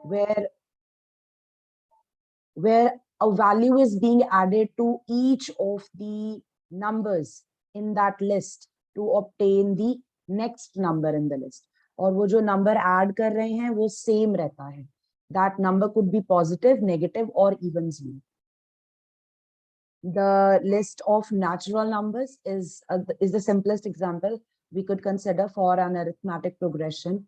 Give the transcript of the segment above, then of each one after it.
where a value is being added to each of the numbers in that list to obtain the next number in the list. और वो जो number add कर रहे हैं वो same रहता है. That number could be positive, negative, or even zero. The list of natural numbers is the simplest example we could consider for an arithmetic progression.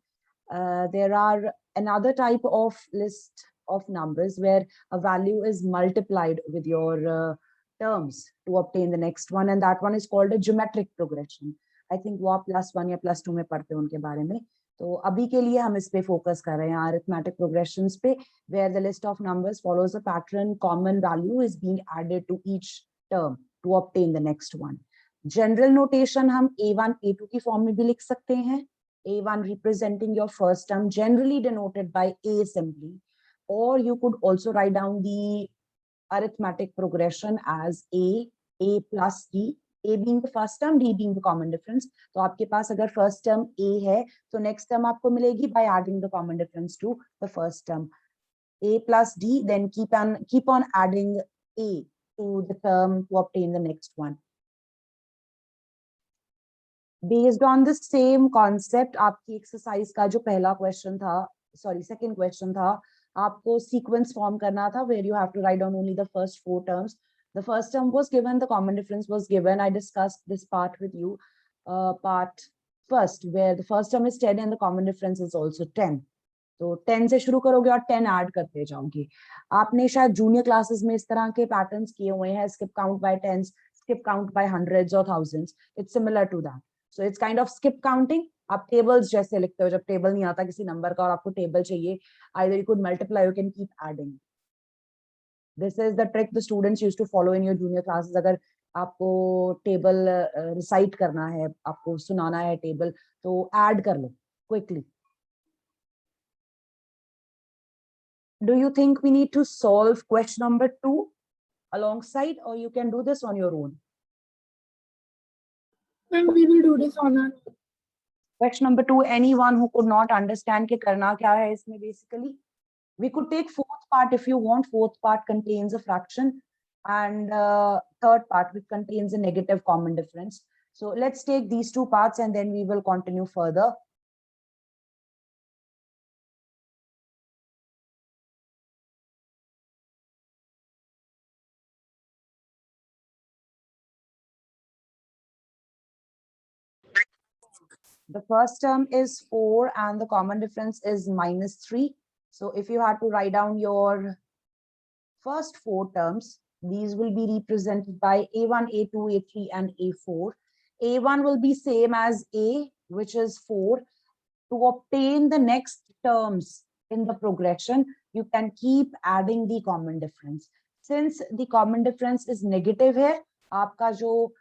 There are another type of list of numbers where a value is multiplied with your terms to obtain the next one, and that one is called a geometric progression. I think वो आप +1 या +2 में पढ़ते हो उनके बारे में. तो अभी के लिए हम इस पे फोकस कर रहे हैं arithmetic progressions पे, where the list of numbers follows a pattern. Common value is being added to each term to obtain the next one. General notation हम A1 A2 की फॉर्म में भी लिख सकते हैं. A1 representing your first term, generally denoted by A simply, or you could also write down the arithmetic progression as A plus D, A being the first term, D being the common difference. तो आपके पास अगर first term A है, तो next term आपको मिलेगी by adding the common difference to the first term. A plus D, then keep on adding A to the term to obtain the next one. Based on the same concept, आपकी exercise का जो पहला question था, second question था, आपको sequence form करना था where you have to write down only the first 4 terms. The first term was given, the common difference was given. I discussed this part with you, part first, where the first term is 10 and the common difference is also 10. तो 10 से शुरू करोगे और 10 add करते जाओगे. आपने शायद junior classes में इस तरह के पैटर्न्स किए हुए हैं, skip count by tens, skip count by hundreds or thousands. It's similar to that. So it's kind of skip counting. आप tables जैसे लिखते हो, जब table नहीं आता किसी नंबर का और आपको table चाहिए, either you could multiply, you can keep adding. This is the trick the students used to follow in your junior classes. अगर आपको table recite करना है, आपको सुनाना है table, तो add कर लो quickly. Do you think we need to solve question number 2 alongside, or you can do this on your own? And we will do this on our own. Question number 2, anyone who could not understand कि करना क्या है इसमें basically? We could take fourth part if you want. Fourth part contains a fraction, and third part which contains a negative common difference. So let's take these 2 parts and then we will continue further. The first term is 4 and the common difference is -3. So if you had to write down your first 4 terms, these will be represented by A1, A2, A3, and A4. A1 will be same as A, which is 4. To obtain the next terms in the progression, you can keep adding the common difference. Since the common difference is negative है, आपका जो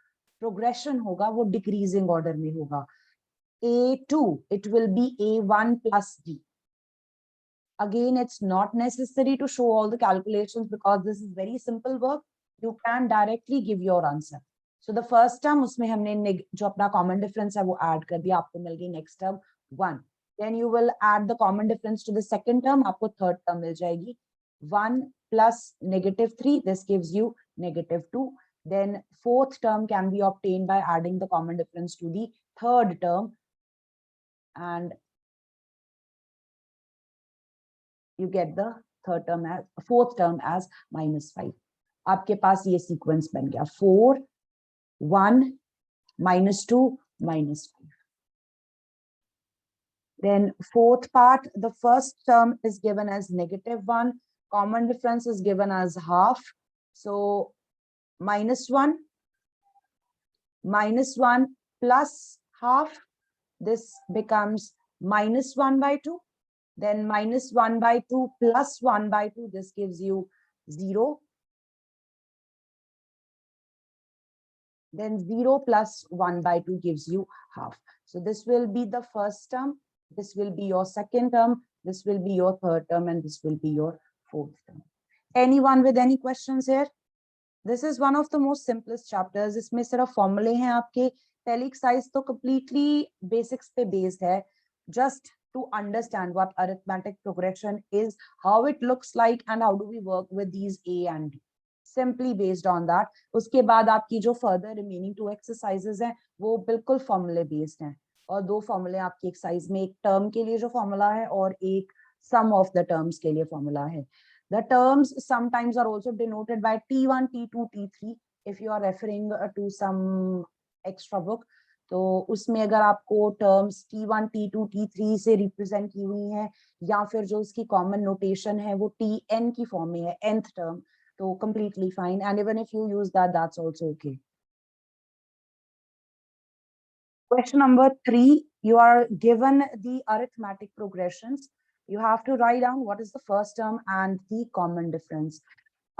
progression होगा वो decreasing order में होगा. A2, it will be A1 plus D. Again, it's not necessary to show all the calculations because this is very simple work. You can directly give your answer. So the first term, उसमें हमने जो अपना common difference है वो add कर दिया, आपको मिल गई next term 1. Then you will add the common difference to the second term, आपको third term मिल जाएगी 1 plus -3. This gives you -2. Then fourth term can be obtained by adding the common difference to the third term, and you get the fourth term as -5. आपके पास ये sequence बन गया 4, 1, -2, -5. Then fourth part, the first term is given as -1. Common difference is given as half. So -1 plus half, this becomes -1/2. Then -1/2 plus 1/2, this gives you 0. Then 0 plus 1/2 gives you half. So this will be the first term, this will be your second term, this will be your third term, and this will be your fourth term. Anyone with any questions here? This is one of the most simplest chapters. इसमें सिर्फ formulae हैं आपके. Pell exercise तो completely basics पे based है. Just to understand what arithmetic progression is, how it looks like, and how do we work with these A and B. Simply based on that, उसके बाद आपकी जो further remaining 2 exercises हैं वो बिल्कुल formula based हैं, और 2 formula आपकी exercise में, एक term के लिए जो formula है और एक sum of the terms के लिए formula है. The terms sometimes are also denoted by T1, T2, T3 if you are referring to some extra book. तो उसमें अगर आपको टर्म्स T1, T2, T3 से रिप्रेजेंट की हुई हैं, या फिर जो उसकी कॉमन नोटेशन है वो Tn की फॉर्म में है, nth टर्म, तो completely fine, and even if you use that, that's also okay. Question number 3, you are given the arithmetic progressions. You have to write down what is the first term and the common difference.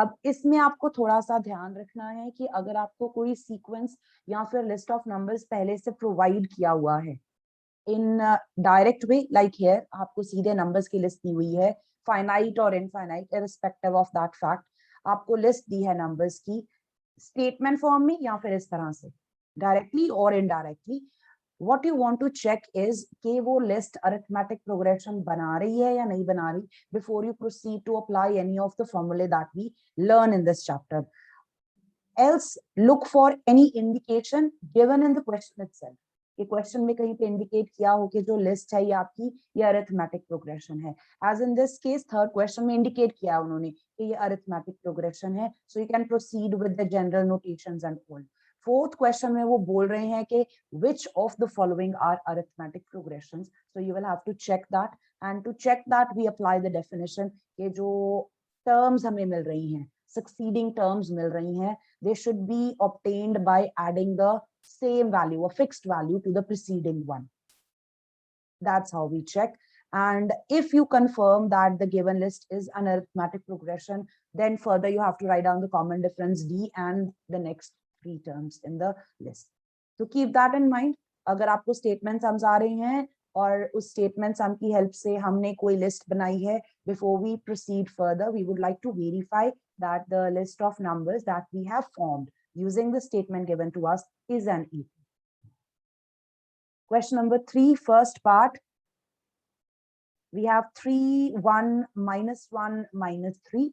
अब इसमें आपको थोड़ा सा ध्यान रखना है कि अगर आपको कोई सीक्वेंस या फिर लिस्ट ऑफ नंबर्स पहले से प्रोवाइड किया हुआ है in direct way, like here आपको सीधे नंबर्स की लिस्ट दी हुई है, फाइनाइट और infinite irrespective of that fact, आपको लिस्ट दी है नंबर्स की स्टेटमेंट फॉर्म में या फिर इस तरह से डायरेक्टली और indirectly. What you want to check is कि वो list arithmetic progression बना रही है या नहीं बना रही before you proceed to apply any of the formulae that we learn in this chapter. Else look for any indication given in the question itself. ये question में कहीं पे indicate किया हो कि जो list है ये आपकी ये arithmetic progression है. As in this case, third question में indicate किया उन्होंने कि ये arithmetic progression है, so you can proceed with the general notations and all. Fourth question में वो बोल रहे हैं कि which of the following are arithmetic progressions, so you will have to check that, and to check that we apply the definition कि जो terms हमें मिल रही हैं, succeeding terms मिल रही हैं, they should be obtained by adding the same value, a fixed value, to the preceding one. That's how we check. And if you confirm that the given list is an arithmetic progression, then further you have to write down the common difference D and the next 3 terms in the list. So keep that in mind. अगर आपको statement sums आ रहे हैं और उस statement sum की help से हमने कोई list बनाई है, before we proceed further, we would like to verify that the list of numbers that we have formed using the statement given to us is an equal. Question number 3, first part. We have 3, 1, -1, -3,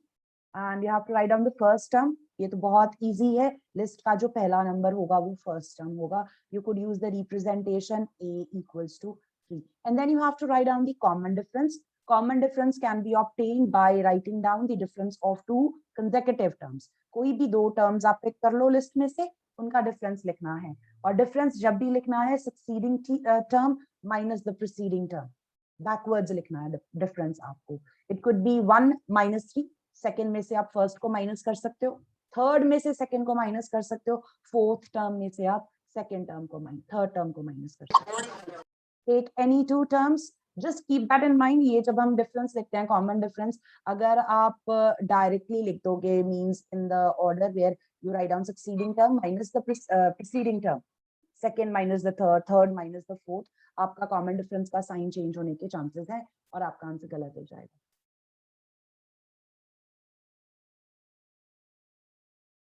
and you have to write down the first term. ये तो बहुत easy है. List का जो पहला number होगा वो first term होगा. You could use the representation A equals to 3. And then you have to write down the common difference. Common difference can be obtained by writing down the difference of 2 consecutive terms. कोई भी 2 terms आप pick कर लो list में से, उनका difference लिखना है. और difference जब भी लिखना है succeeding term minus the preceding term. Backwards लिखना है difference आपको. It could be 1 -3. सेकेंड में से आप फर्स्ट को माइनस कर सकते हो, थर्ड में से सेकेंड को माइनस कर सकते हो, फोर्थ टर्म में से आप सेकेंड टर्म को थर्ड टर्म को माइनस कर सकते हो. Take any 2 terms, just keep that in mind. ये जब हम डिफरेंस लिखते हैं कॉमन डिफरेंस, अगर आप डायरेक्टली लिख दोगे means in the order where you write down succeeding term minus the preceding term, second minus the third, third minus the fourth, आपका कॉमन डिफरेंस का साइन चेंज होने के चांसेस हैं और आपका आंसर गलत हो जाएगा.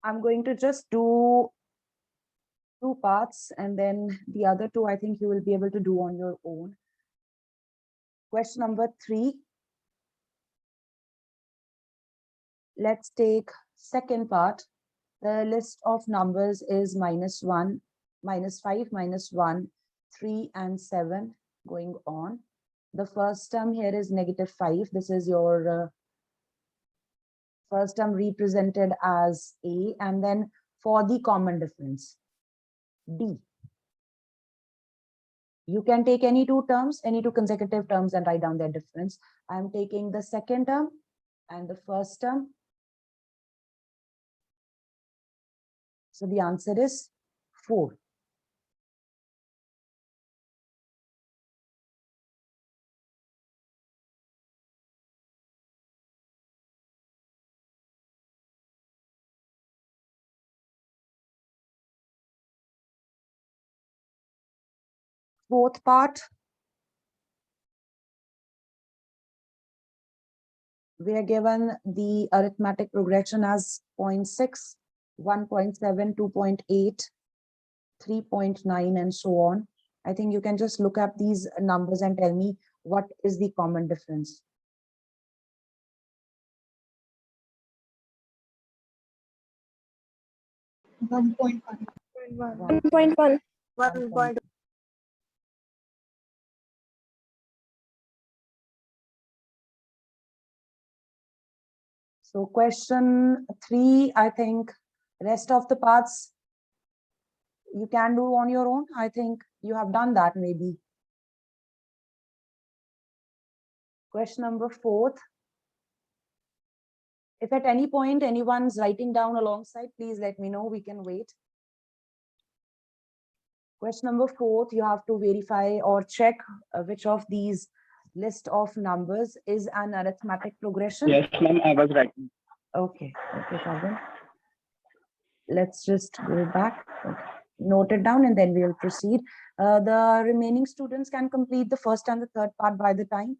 I'm going to just do 2 parts, and then the other 2 I think you will be able to do on your own. Question number 3. Let's take second part. The list of numbers is -1, -5, -1, 3, and 7 going on. The first term here is -5. This is your first term represented as A, and then for the common difference, D. You can take any 2 terms, any 2 consecutive terms, and write down their difference. I'm taking the second term and the first term. So the answer is 4. Fourth part, we are given the arithmetic progression as 0.6, 1.7, 2.8, 3.9, and so on. I think you can just look up these numbers and tell me what is the common difference. One point one. 1.1. 1.1. So question 3, I think rest of the parts you can do on your own. I think you have done that maybe. Question number 4. If at any point anyone's writing down alongside, please let me know, we can wait. Question number 4, you have to verify or check which of these list of numbers is an arithmetic progression. Yes, ma'am, I was writing. Okay, Pavan. Let's just go back. Okay. Note it down and then we'll proceed. The remaining students can complete the first and the third part by the time.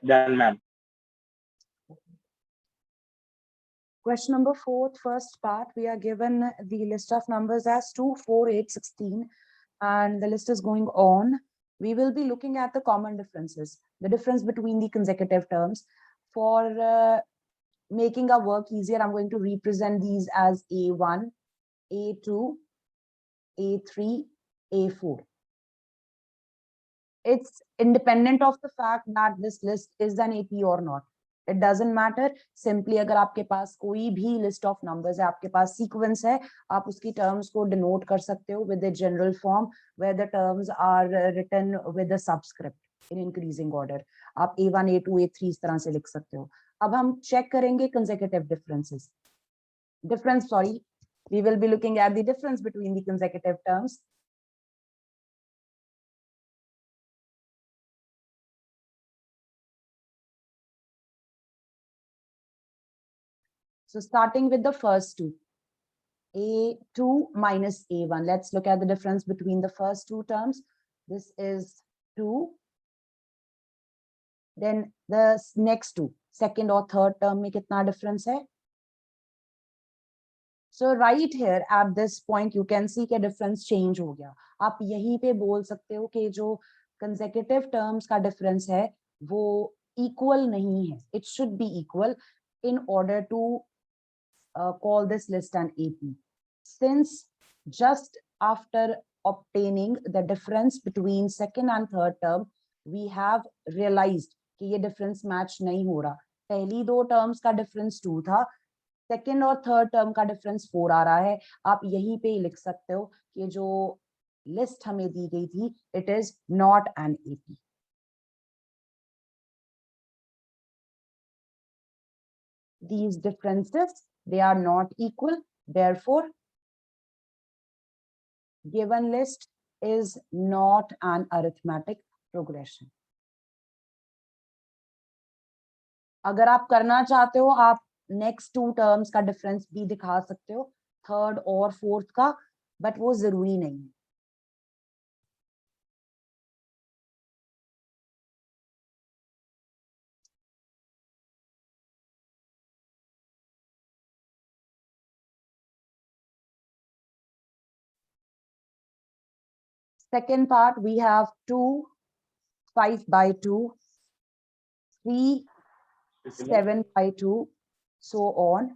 Done, ma'am. Question number 4, first part, we are given the list of numbers as 2, 4, 8, 16, and the list is going on. We will be looking at the common differences, the difference between the consecutive terms. For making our work easier, I'm going to represent these as A1, A2, A3, A4. It's independent of the fact that this list is an AP or not. It doesn't matter. Simply अगर आपके पास कोई भी list of numbers है, आपके पास sequence है, आप उसकी terms को denote कर सकते हो with a general form where the terms are written with a subscript in increasing order. आप A1, A2, A3 इस तरह से लिख सकते हो. अब हम check करेंगे consecutive differences. We will be looking at the difference between the consecutive terms. So starting with the first two, A2 minus A1. Let's look at the difference between the first two terms. This is 2. Then the next two, second or third term में कितना difference है? So right here at this point you can see कि difference change हो गया. आप यहीं पे बोल सकते हो कि जो consecutive terms का difference है वो equal नहीं है. It should be equal in order to call this list an AP. Since just after obtaining the difference between second and third term, we have realized कि ये difference match नहीं हो रहा. पहली दो terms का difference 2 था, second और third term का difference 4 आ रहा है. आप यहीं पे ही लिख सकते हो कि जो list हमें दी गई थी, it is not an AP. These differences, they are not equal. Therefore, given list is not an arithmetic progression. अगर आप करना चाहते हो, आप next two terms का difference भी दिखा सकते हो, third और fourth का, but वो जरूरी नहीं है. Second part, we have 2, 5 by 2, 3, 7 by 2, so on.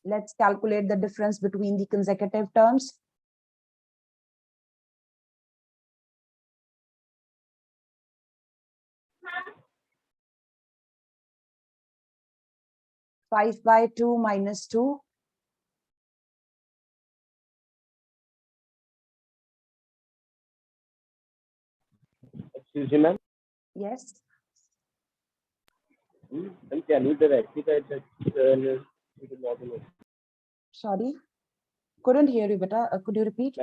Let's calculate the difference between the consecutive terms. Five by 2 minus 2. Excuse me, ma'am. Yes. Then can you rectify that it is not in Sorry. Couldn't hear you, beta. Could you repeat?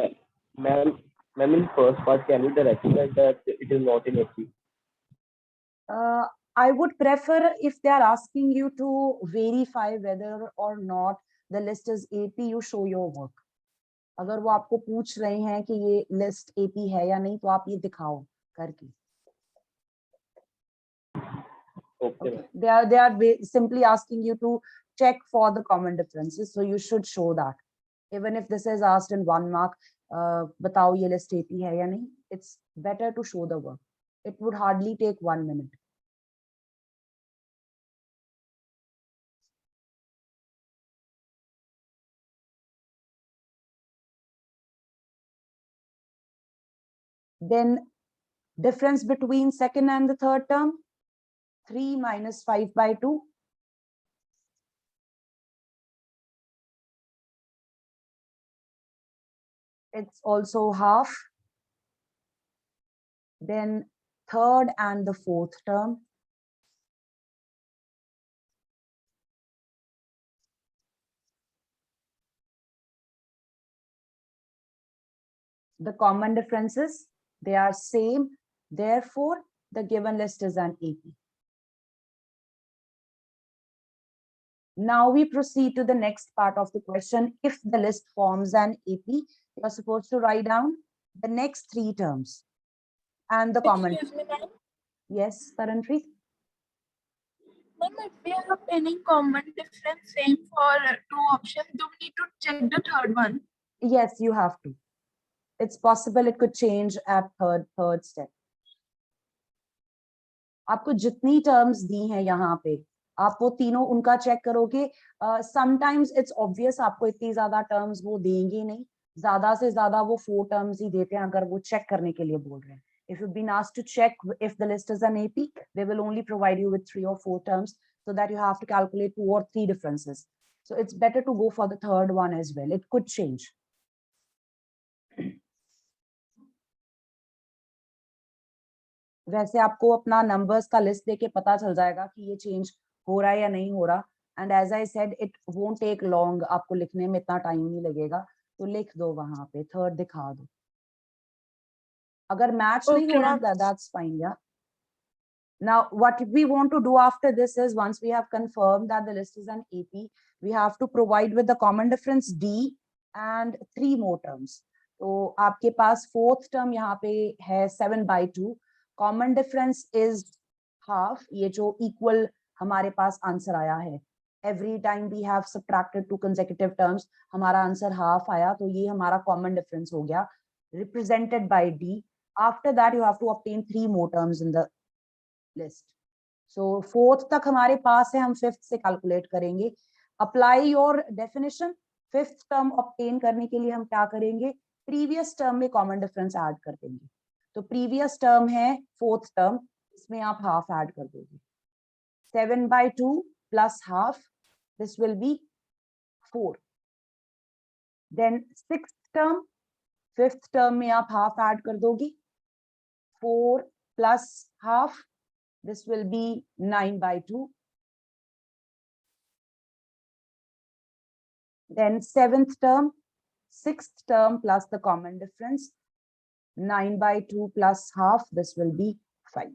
Ma'am, in first part, can you rectify that it is not in AP? I would prefer if they are asking you to verify whether or not the list is AP, you show your work. अगर वो आपको पूछ रहे हैं कि ये list AP है या नहीं, तो आप ये दिखाओ करके. Okay. They are simply asking you to check for the common differences, so you should show that. Even if this is asked in 1 mark, बताओ ये list AP है या नहीं, it's better to show the work. It would hardly take 1 minute. Then difference between second and the third term, 3 minus 5 by 2. It's also half. Then third and the fourth term. The common differences, they are same. Therefore, the given list is an AP. Now we proceed to the next part of the question. If the list forms an AP, you are supposed to write down the next 3 terms and the common. Excuse me, ma'am. Yes, Taranpreet? Ma'am, if we have any common difference same for 2 options, do we need to check the third one? Yes, you have to. It's possible it could change at third step. आपको जितनी terms दी हैं यहाँ पे, आप वो तीनों उनका check करोगे. Sometimes it's obvious आपको इतनी ज़्यादा terms वो देंगे नहीं. ज़्यादा से ज़्यादा वो 4 terms ही देते हैं अगर वो check करने के लिए बोल रहे हैं. If you've been asked to check if the list is an AP, they will only provide you with 3 or 4 terms, so that you have to calculate 2 or 3 differences. So it's better to go for the third one as well. It could change. वैसे आपको अपना numbers का list देके पता चल जाएगा कि ये change हो रहा है या नहीं हो रहा. And as I said, it won't take long. आपको लिखने में इतना time नहीं लगेगा. तो लिख दो वहां पे, third दिखा दो. अगर match नहीं हो रहा, that's fine, yeah. Now, what we want to do after this is, once we have confirmed that the list is an AP, we have to provide with the common difference D and 3 more terms. तो आपके पास fourth term यहाँ पे है 7 by 2. Common difference is half. ये जो equal हमारे पास answer आया है. Every time we have subtracted 2 consecutive terms, हमारा answer half आया, तो ये हमारा common difference हो गया, represented by D. After that, you have to obtain 3 more terms in the list. So fourth तक हमारे पास है, हम fifth से calculate करेंगे. Apply your definition. Fifth term obtain करने के लिए हम क्या करेंगे? Previous term में common difference add कर देंगे. तो previous term है fourth term, इसमें आप half add कर दोगे. 7 by 2 plus half, this will be 4. Then sixth term, fifth term में आप half add कर दोगे. 4 plus half, this will be 9 by 2. Then seventh term, sixth term plus the common difference, 9 by 2 plus half, this will be 5.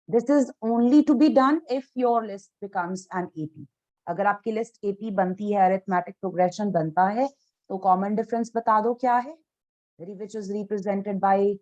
This is only to be done if your list becomes an AP. अगर आपकी list AP बनती है, arithmetic progression बनता है, तो common difference बता दो क्या है, which is represented by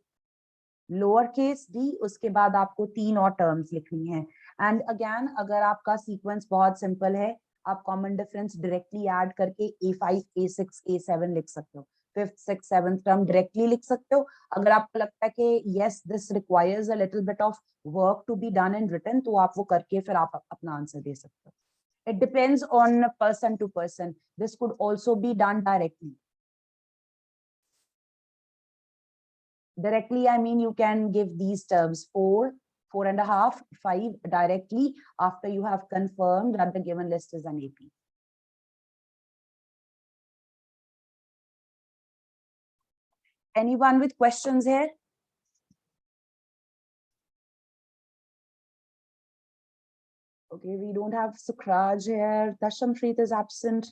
lowercase d. उसके बाद आपको 3 और terms लिखनी है. And again, अगर आपका sequence बहुत simple है, आप common difference directly add करके A5, A6, A7 लिख सकते हो. 5th, 6th, 7th term directly लिख सकते हो. अगर आपको लगता है कि yes this requires a little bit of work to be done in written, तो आप वो करके फिर आप अपना आंसर दे सकते हो. It depends on person to person. This could also be done directly. Directly, I mean you can give these terms 4, 4.5, 5 directly after you have confirmed that the given list is an AP. Anyone with questions here? Okay, we don't have Sukraj here. Dashampreet is absent.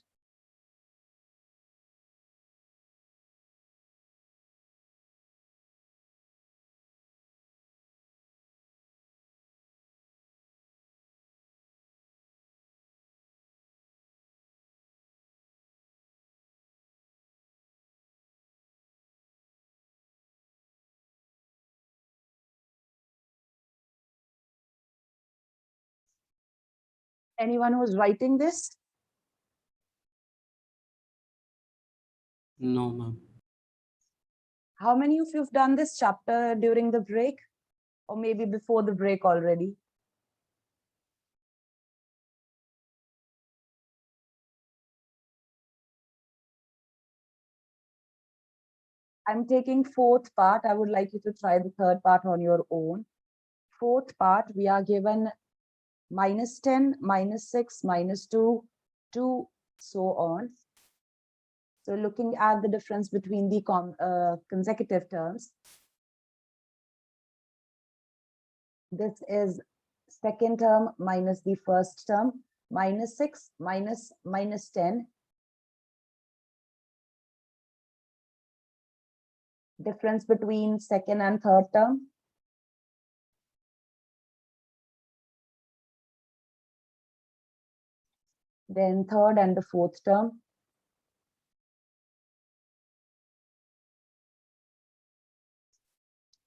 Anyone who's writing this? No, ma'am. How many of you have done this chapter during the break? Or maybe before the break already? I'm taking 4th part. I would like you to try the 3rd part on your own. 4th part, we are given -10, -6, -2, 2, so on. So looking at the difference between the consecutive terms. This is second term minus the first term, -6 minus -10. Difference between second and third term. Then third and the fourth term.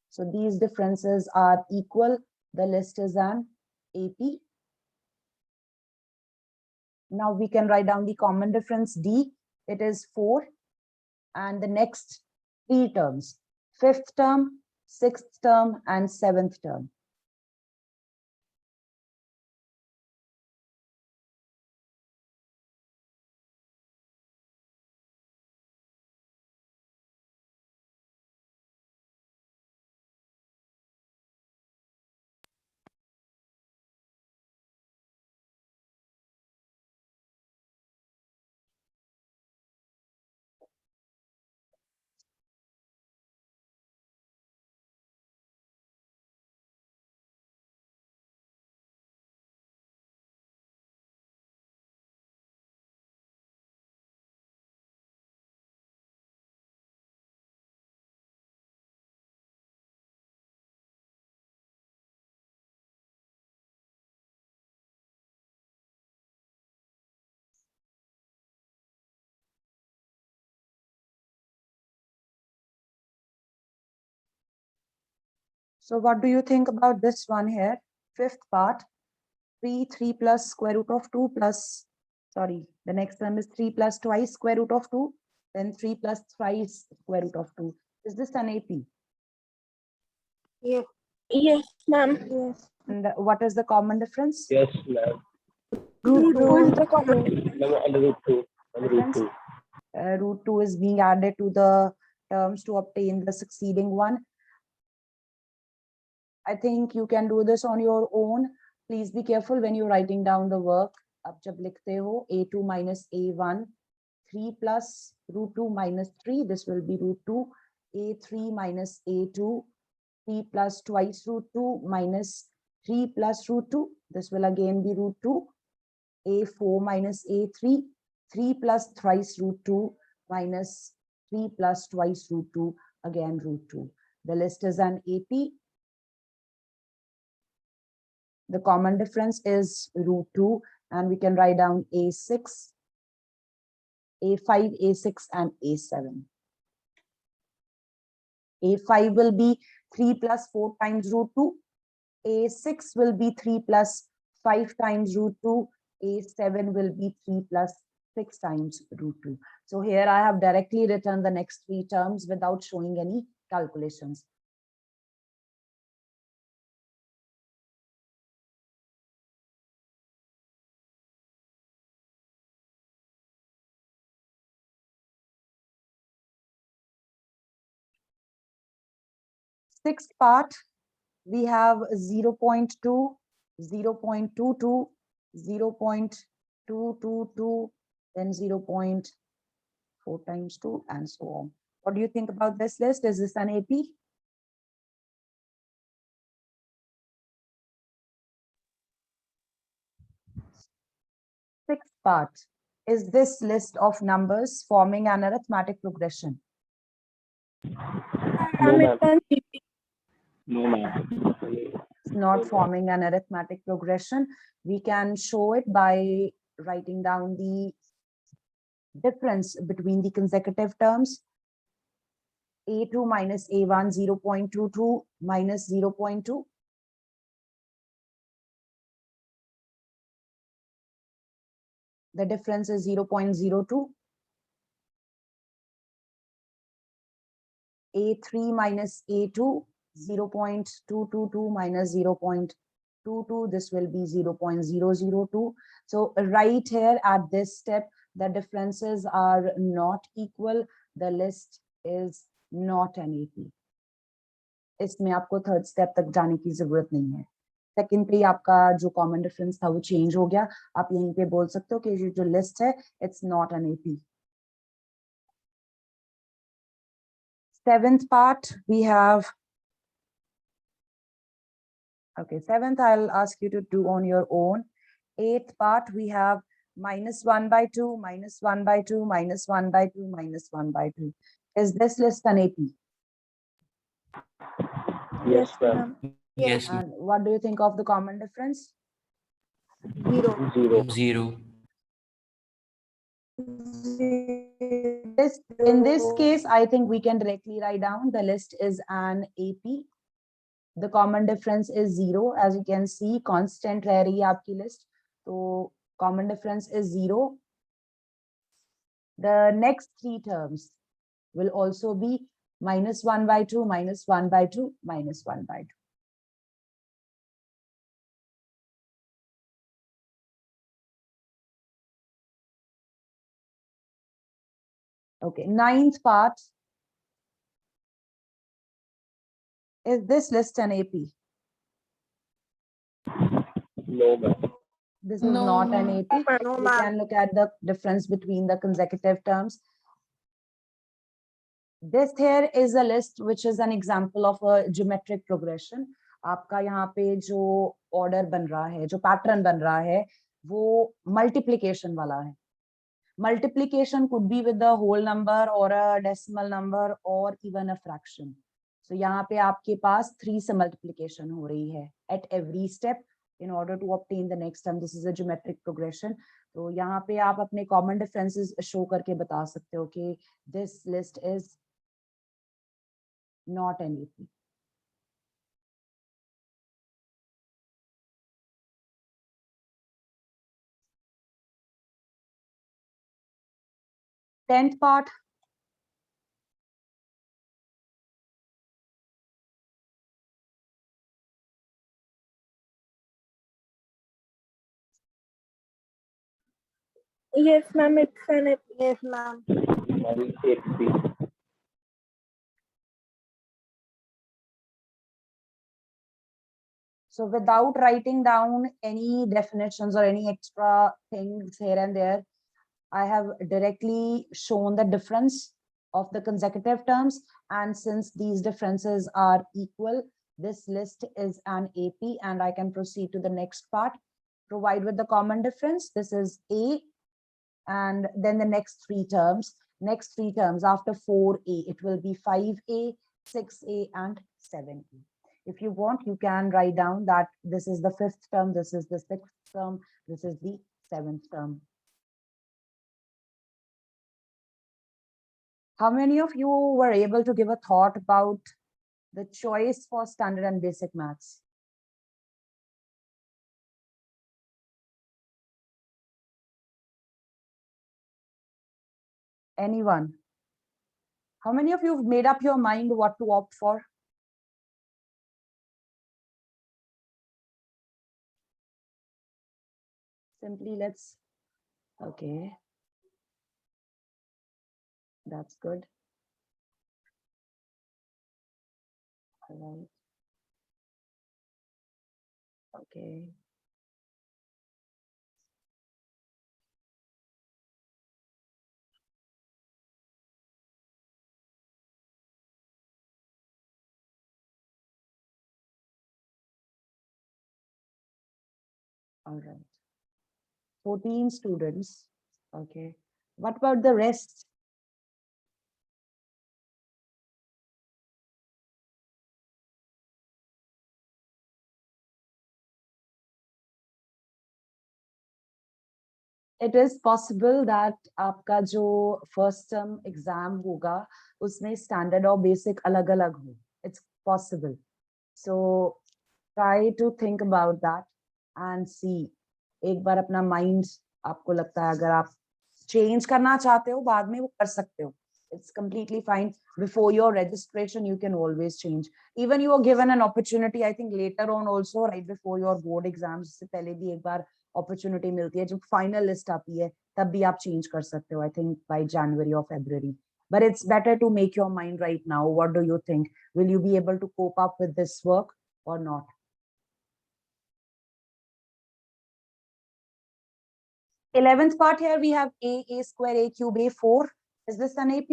So these differences are equal. The list is an AP. Now we can write down the common difference D. It is 4. And the next 3 terms, 5th term, 6th term, and 7th term. So what do you think about this one here? 5th part, 3 plus square root of 2 plus, sorry, the next term is 3 plus twice square root of 2, then 3 plus thrice square root of 2. Is this an AP? Yes, ma'am. Yes. And what is the common difference? Yes, ma'am. Root 2 is the common. Ma'am, under root 2. Under root 2. Root 2 is being added to the terms to obtain the succeeding one. I think you can do this on your own. Please be careful when you're writing down the work. अब जब लिखते हो a2 minus a1, 3 plus root 2 minus 3, this will be root 2, a3 minus a2, 3 plus twice root 2 minus 3 plus root 2, this will again be root 2, a4 minus a3, 3 plus thrice root 2 minus 3 plus twice root 2, again root 2. The list is an AP. The common difference is root 2, and we can write down a6, a5, a6, and a7. a5 will be 3 plus 4 times root 2. a6 will be 3 plus 5 times root 2. a7 will be 3 plus 6 times root 2. So here I have directly written the next three terms without showing any calculations. Sixth part, we have 0.2, 0.22, 0.222, then 0.4 times 2, and so on. What do you think about this list? Is this an AP? Sixth part, is this list of numbers forming an arithmetic progression? No, ma'am. No, ma'am. It's not forming an arithmetic progression. We can show it by writing down the difference between the consecutive terms. A2 minus A1, 0.22 minus 0.2. The difference is 0.02. A3 minus A2, 0.222 minus 0.22. This will be 0.002. So right here at this step, the differences are not equal. The list is not an AP. इसमें आपको third step तक जाने की जरूरत नहीं है. Second पे आपका जो कॉमन डिफरेंस था वो चेंज हो गया. आप यहीं पे बोल सकते हो कि ये जो लिस्ट है it's not an AP. Seventh part, we have, okay, seventh I'll ask you to do on your own. Eighth part, we have minus 1 by 2, minus 1 by 2, minus 1 by 2, minus 1 by 2. Is this list an AP? Yes, ma'am. Yes, And what do you think of the common difference? Zero. zero. In this case, I think we can directly write down the list is an AP. The common difference is 0. As you can see, constant रह रही है आपकी list. So common difference is 0. The next three terms will also be minus 1 by 2, minus 1 by 2, minus 1 by 2. Okay, ninth part. Is this list an AP? No, ma'am. This is not an AP. No, You can look at the difference between the consecutive terms. This here is a list which is an example of a geometric progression. आपका यहाँ पे जो order बन रहा है, जो pattern बन रहा है, वो multiplication वाला है. Multiplication could be with the whole number or a decimal number or even a fraction. So यहाँ पे आपके पास 3 से multiplication हो रही है at every step in order to obtain the next term. This is a geometric progression. तो यहाँ पे आप अपने common differences show करके बता सकते हो कि this list is not an AP. Tenth part. Yes, ma'am. It's an AP. Yes, ma'am. Ma'am, it's B. So without writing down any definitions or any extra things here and there, I have directly shown the difference of the consecutive terms. And since these differences are equal, this list is an AP and I can proceed to the next part. Provide with the common difference. This is A. And then the next three terms after 4A, it will be 5A, 6A, and 7A. If you want, you can write down that this is the fifth term, this is the sixth term, this is the seventh term. How many of you were able to give a thought about the choice for standard and basic maths? Anyone? How many of you have made up your mind what to opt for? Simply let's, okay. That's good. All right. Okay. All right. 14 students. Okay. What about the rest? It is possible that आपका जो first term exam होगा उसमें standard और basic अलग-अलग हो. It's possible. So try to think about that and see. एक बार अपना mind आपको लगता है अगर आप change करना चाहते हो बाद में वो कर सकते हो. It's completely fine. Before your registration, you can always change. Even you are given an opportunity, I think later on also, right before your board exams, से पहले भी एक बार opportunity मिलती है जब final list आती है तब भी आप change कर सकते हो. I think by January or February. But it's better to make your mind right now. What do you think? Will you be able to cope up with this work or not? Eleventh part here we have a square, a cube, a4. Is this an AP?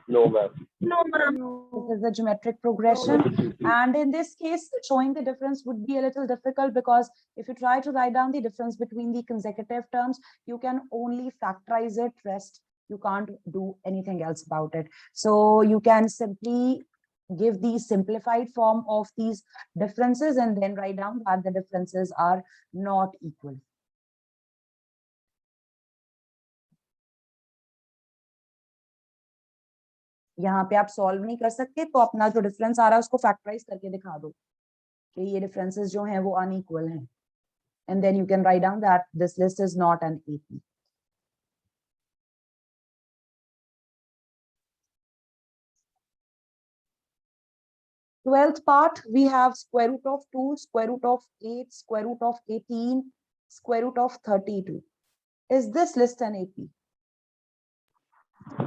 No, ma'am. No, ma'am. This is the geometric progression. And in this case, showing the difference would be a little difficult because if you try to write down the difference between the consecutive terms, you can only factorize it, rest. You can't do anything else about it. So you can simply give the simplified form of these differences and then write down that the differences are not equal. यहाँ पे आप solve नहीं कर सकते तो अपना जो difference आ रहा है उसको फैक्टराइज करके दिखा दो कि ये डिफरेंसेस जो हैं वो अनइक्वल हैं and then you can write down that this list is not an AP. Twelfth part, we have square root of 2, square root of 8, square root of 18, square root of 32. Is this list an AP?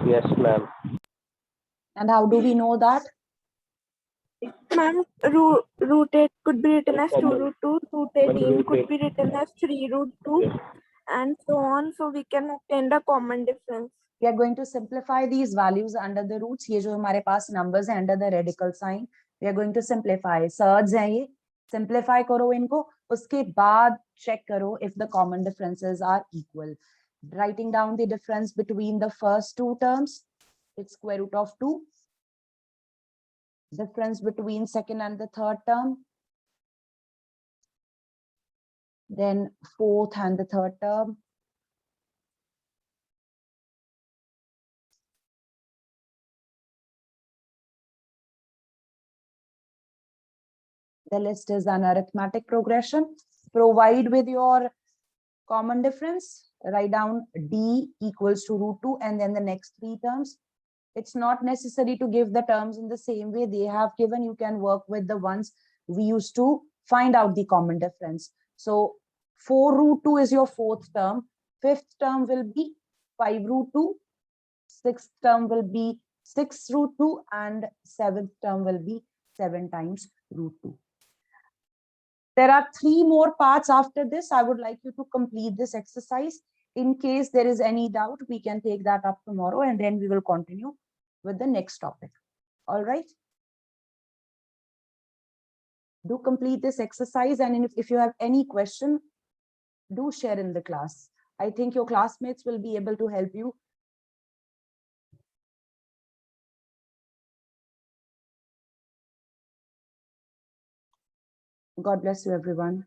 Yes, ma'am. And how do we know that? Ma'am, root 8 could be written as 2 Common. root 2, root But 18 root could 8 be written as 3 root 2, Yes. and so on. So we can obtain the common difference. We are going to simplify these values under the roots. ये जो हमारे पास numbers हैं under the radical sign. We are going to simplify. Surds हैं ये. Simplify करो इनको. उसके बाद check करो if the common differences are equal. Writing down the difference between the first two terms. It's square root of 2. Difference between second and the third term. Then fourth and the third term. The list is an arithmetic progression. Provide with your common difference. Write down D equals to root 2 and then the next three terms. It's not necessary to give the terms in the same way they have given. You can work with the ones we used to find out the common difference. So 4 root 2 is your fourth term. Fifth term will be 5 root 2. Sixth term will be 6 root 2 and seventh term will be 7 times root 2. There are 3 more parts after this. I would like you to complete this exercise. In case there is any doubt, we can take that up tomorrow and then we will continue with the next topic. All right. Do complete this exercise, and if you have any question, do share in the class. I think your classmates will be able to help you. God bless you, everyone.